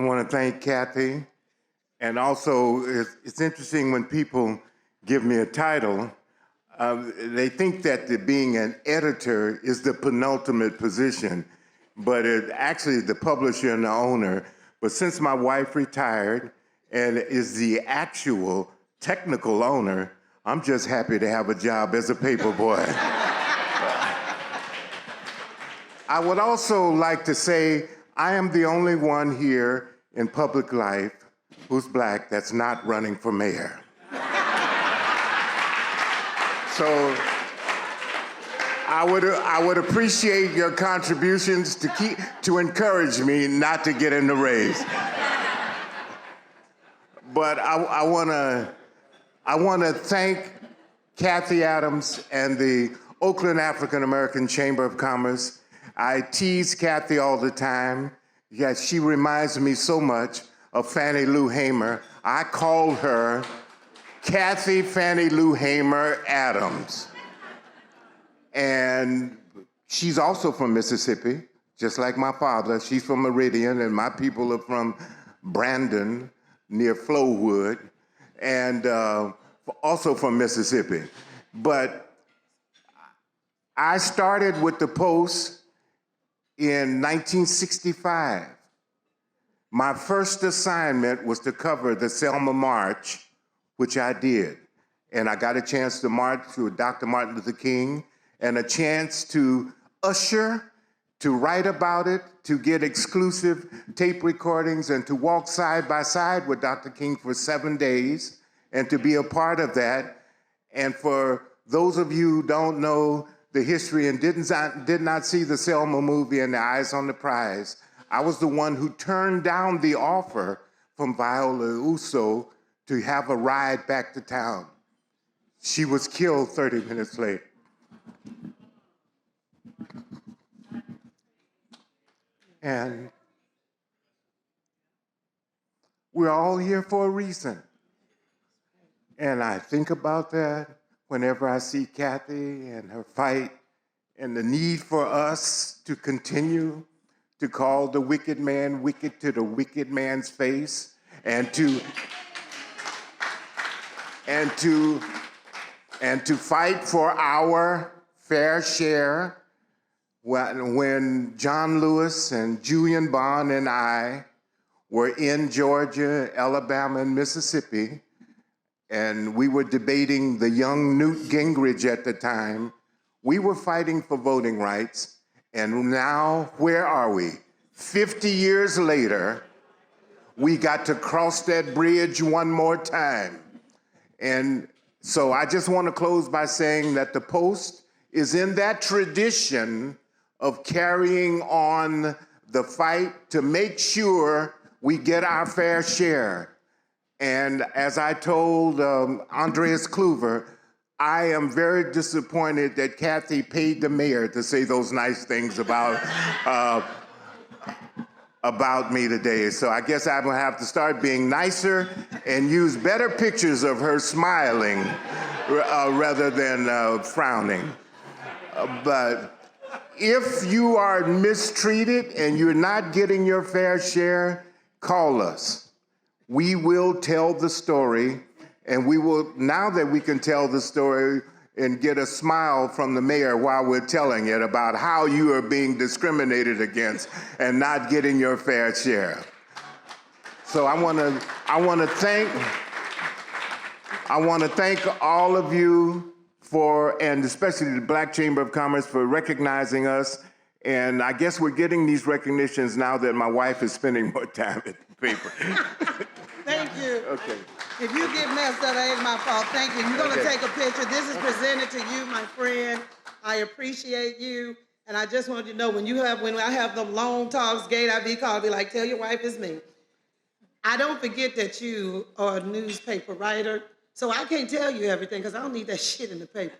want to thank Kathy. And also, it's interesting when people give me a title, they think that being an editor is the penultimate position, but it actually is the publisher and the owner. But since my wife retired and is the actual technical owner, I'm just happy to have a job as a paper boy. I would also like to say I am the only one here in public life who's black that's not running for mayor. So I would appreciate your contributions to encourage me not to get in the race. But I want to thank Kathy Adams and the Oakland African American Chamber of Commerce. I tease Kathy all the time. Yes, she reminds me so much of Fannie Lou Hamer. I call her Kathy Fannie Lou Hamer Adams. And she's also from Mississippi, just like my father. She's from Meridian, and my people are from Brandon, near Flowood, and also from Mississippi. But I started with the Post in 1965. My first assignment was to cover the Selma March, which I did. And I got a chance to march with Dr. Martin Luther King and a chance to usher, to write about it, to get exclusive tape recordings, and to walk side by side with Dr. King for 7 days and to be a part of that. And for those of you who don't know the history and did not see the Selma movie and the Eyes on the Prize, I was the one who turned down the offer from Viola Uso to have a ride back to town. She was killed 30 minutes later. And we're all here for a reason. And I think about that whenever I see Kathy and her fight and the need for us to continue to call the wicked man wicked to the wicked man's face and to fight for our fair share. When John Lewis and Julian Bond and I were in Georgia, Alabama, and Mississippi, and we were debating the young Newt Gingrich at the time, we were fighting for voting rights. And now, where are we? 50 years later, we got to cross that bridge one more time. And so I just want to close by saying that the Post is in that tradition of carrying on the fight to make sure we get our fair share. And as I told Andreas Kluver, I am very disappointed that Kathy paid the mayor to say those nice things about me today. So I guess I'm gonna have to start being nicer and use better pictures of her smiling rather than frowning. But if you are mistreated and you're not getting your fair share, call us. We will tell the story, and we will, now that we can tell the story and get a smile from the mayor while we're telling it about how you are being discriminated against and not getting your fair share. So I want to thank all of you and especially the Black Chamber of Commerce for recognizing us. And I guess we're getting these recognitions now that my wife is spending more time at the paper. Thank you. Okay. If you get messed up, that ain't my fault. Thank you. You're going to take a picture. This is presented to you, my friend. I appreciate you. And I just wanted you to know, when I have the long talks, Gate, I be called, be like, tell your wife it's me. I don't forget that you are a newspaper writer, so I can't tell you everything because I don't need that shit in the paper.